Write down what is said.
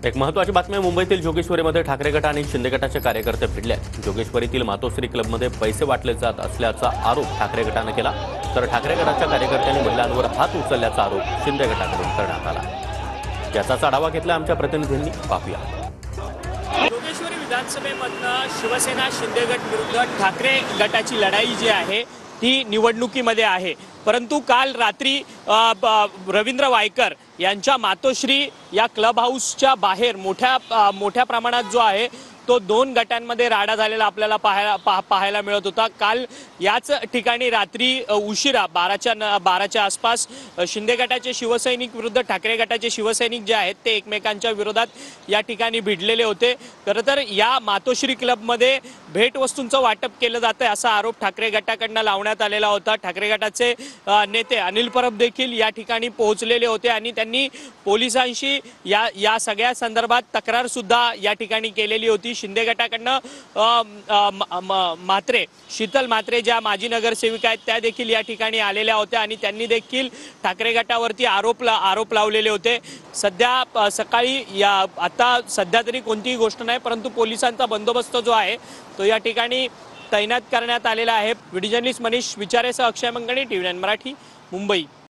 एक महत्त्वाची बातमी मुंबईतील जोगेश्वरीमध्ये ठाकरे गट आणि शिंदे गटाचे कार्यकर्ते भिडले आहेत। जोगेश्वरीतील मातोश्री क्लबमध्ये पैसे वाटले जात असल्याचा आरोप ठाकरे गटाने केला, तर ठाकरे गटाच्या कार्यकर्त्यांनी महिलांवर हात उचलल्याचा आरोप शिंदे गटाकडून करण्यात आला। याचाच आढावा घेतला आमच्या प्रतिनिधींनी, पाहूया। जोगेश्वरी विधानसभेमधनं शिवसेना शिंदे गट विरुद्ध ठाकरे गटाची लढाई जी आहे ती निवडणुकीमध्ये आहे। परंतु काल रात्री रवींद्र वायकर यांच्या मातोश्री या क्लब हाऊसच्या बाहेर मोठ्या प्रमाणात जो आहे तो दोन गटांमध्ये राडा झालेला आपल्याला पाहायला मिळत होता। काल याच ठिकाणी रात्री उशिरा 12च्या आसपास शिंदे गटाचे शिवसैनिक विरुद्ध ठाकरे गटाचे शिवसैनिक जे आहेत ते एकमेकांच्या विरोधात या ठिकाणी भिडलेले होते। खरं तर या मातोश्री क्लबमध्ये भेटवस्तूंचं वाटप केलं जातं असा आरोप ठाकरे गटाकडून लावण्यात आलेला होता। ठाकरे गटाचे नेते अनिल परब देखील या ठिकाणी पोहोचलेले होते आणि त्यांनी पोलिसांशी या सगळ्या संदर्भात तक्रार सुद्धा या ठिकाणी केलेली होती। शिंदे गटाकडनं म्हात्रे, शीतल म्हात्रे ज्या माजी नगरसेविका आहेत त्या देखील या ठिकाणी आलेल्या होत्या आणि त्यांनी देखील ठाकरे गटावरती आरोप लावलेले होते। सध्या सकाळी आता सध्या तरी कोणतीही गोष्ट नाही, परंतु पोलिसांचा बंदोबस्त जो आहे तो या ठिकाणी तैनात करण्यात आलेला आहे। व्हिडिओ जर्नलिस्ट मनीष विचारेसह अक्षय मंगणी, TV9 मराठी, मुंबई।